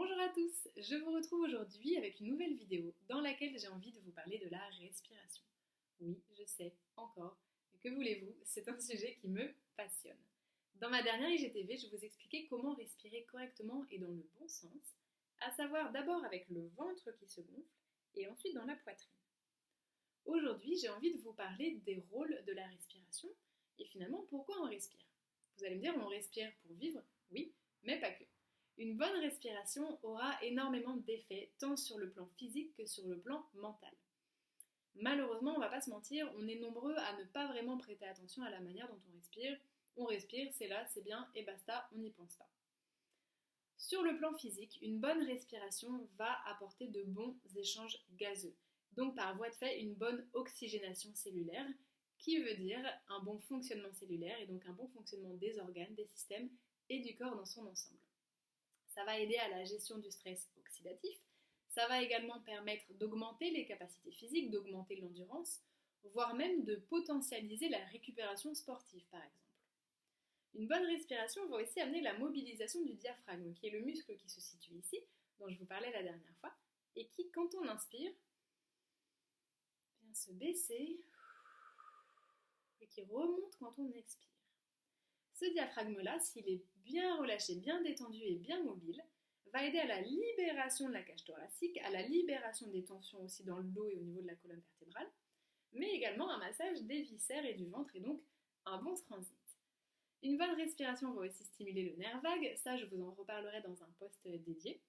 Bonjour à tous, je vous retrouve aujourd'hui avec une nouvelle vidéo dans laquelle j'ai envie de vous parler de la respiration. Oui, je sais, encore, mais que voulez-vous, c'est un sujet qui me passionne. Dans ma dernière IGTV, je vous expliquais comment respirer correctement et dans le bon sens, à savoir d'abord avec le ventre qui se gonfle et ensuite dans la poitrine. Aujourd'hui, j'ai envie de vous parler des rôles de la respiration et finalement pourquoi on respire. Vous allez me dire, on respire pour vivre, oui, mais pas que. Une bonne respiration aura énormément d'effets, tant sur le plan physique que sur le plan mental. Malheureusement, on ne va pas se mentir, on est nombreux à ne pas vraiment prêter attention à la manière dont on respire. On respire, c'est là, c'est bien, et basta, on n'y pense pas. Sur le plan physique, une bonne respiration va apporter de bons échanges gazeux. Donc par voie de fait, une bonne oxygénation cellulaire, qui veut dire un bon fonctionnement cellulaire et donc un bon fonctionnement des organes, des systèmes et du corps dans son ensemble. Ça va aider à la gestion du stress oxydatif. Ça va également permettre d'augmenter les capacités physiques, d'augmenter l'endurance, voire même de potentialiser la récupération sportive, par exemple. Une bonne respiration va aussi amener la mobilisation du diaphragme, qui est le muscle qui se situe ici, dont je vous parlais la dernière fois, et qui, quand on inspire, vient se baisser et qui remonte quand on expire. Ce diaphragme-là, s'il est bien relâché, bien détendu et bien mobile, va aider à la libération de la cage thoracique, à la libération des tensions aussi dans le dos et au niveau de la colonne vertébrale, mais également un massage des viscères et du ventre et donc un bon transit. Une bonne respiration va aussi stimuler le nerf vague, ça je vous en reparlerai dans un post dédié.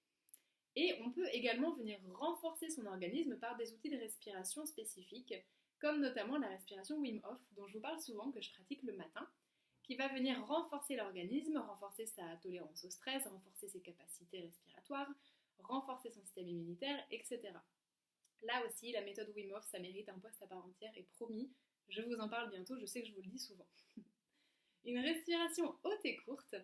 Et on peut également venir renforcer son organisme par des outils de respiration spécifiques, comme notamment la respiration Wim Hof, dont je vous parle souvent, que je pratique le matin, qui va venir renforcer l'organisme, renforcer sa tolérance au stress, renforcer ses capacités respiratoires, renforcer son système immunitaire, etc. Là aussi, la méthode Wim Hof, ça mérite un post à part entière et promis, je vous en parle bientôt, je sais que je vous le dis souvent. Une respiration haute et courte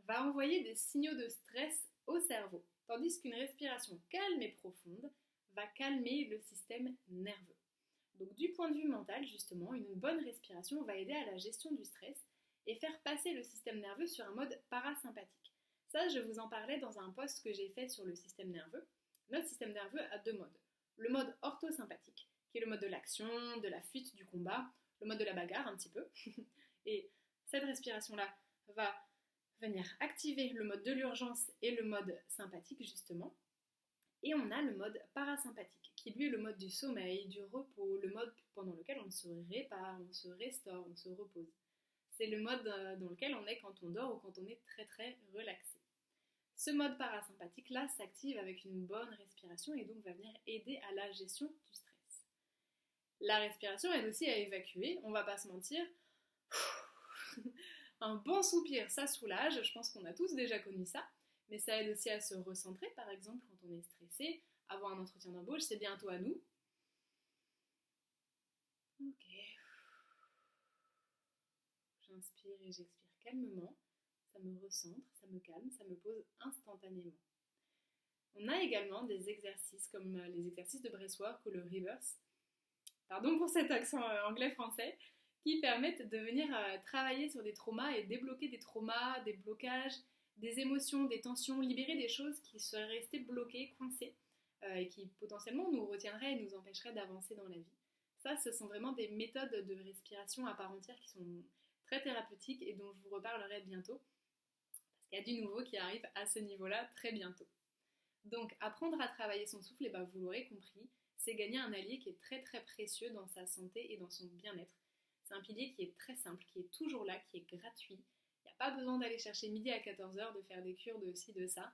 va envoyer des signaux de stress au cerveau, tandis qu'une respiration calme et profonde va calmer le système nerveux. Donc du point de vue mental, justement, une bonne respiration va aider à la gestion du stress et faire passer le système nerveux sur un mode parasympathique. Ça, je vous en parlais dans un post que j'ai fait sur le système nerveux. Notre système nerveux a deux modes. Le mode orthosympathique, qui est le mode de l'action, de la fuite, du combat, le mode de la bagarre un petit peu. Et cette respiration-là va venir activer le mode de l'urgence et le mode sympathique, justement. Et on a le mode parasympathique, qui lui est le mode du sommeil, du repos, le mode pendant lequel on se répare, on se restaure, on se repose. C'est le mode dans lequel on est quand on dort ou quand on est très très relaxé. Ce mode parasympathique là s'active avec une bonne respiration et donc va venir aider à la gestion du stress. La respiration aide aussi à évacuer, on va pas se mentir. Un bon soupir, ça soulage, je pense qu'on a tous déjà connu ça. Mais ça aide aussi à se recentrer, par exemple, quand on est stressé, avoir un entretien d'embauche, c'est bientôt à nous. Ok. J'inspire et j'expire calmement, ça me recentre, ça me calme, ça me pose instantanément. On a également des exercices comme les exercices de breathwork ou le reverse, pardon pour cet accent anglais-français, qui permettent de venir travailler sur des traumas et débloquer des traumas, des blocages, des émotions, des tensions, libérer des choses qui seraient restées bloquées, coincées, et qui potentiellement nous retiendraient et nous empêcheraient d'avancer dans la vie. Ça, ce sont vraiment des méthodes de respiration à part entière qui sont très thérapeutiques et dont je vous reparlerai bientôt, parce qu'il y a du nouveau qui arrive à ce niveau-là très bientôt. Donc, apprendre à travailler son souffle, et vous l'aurez compris, c'est gagner un allié qui est très très précieux dans sa santé et dans son bien-être. C'est un pilier qui est très simple, qui est toujours là, qui est gratuit. Il n'y a pas besoin d'aller chercher midi à 14h, de faire des cures de ci, de ça.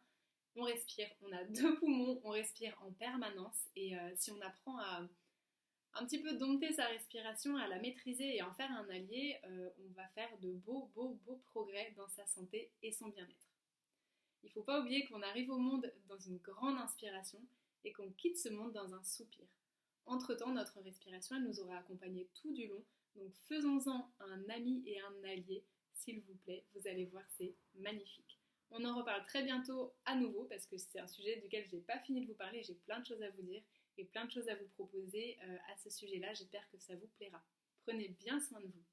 On respire, on a deux poumons, on respire en permanence. Et si on apprend à un petit peu dompter sa respiration, à la maîtriser et en faire un allié, on va faire de beaux progrès dans sa santé et son bien-être. Il ne faut pas oublier qu'on arrive au monde dans une grande inspiration et qu'on quitte ce monde dans un soupir. Entre-temps, notre respiration, elle nous aura accompagnés tout du long. Donc faisons-en un ami et un allié, s'il vous plaît. Vous allez voir, c'est magnifique. On en reparle très bientôt à nouveau parce que c'est un sujet duquel je n'ai pas fini de vous parler. J'ai plein de choses à vous dire et plein de choses à vous proposer à ce sujet-là. J'espère que ça vous plaira. Prenez bien soin de vous.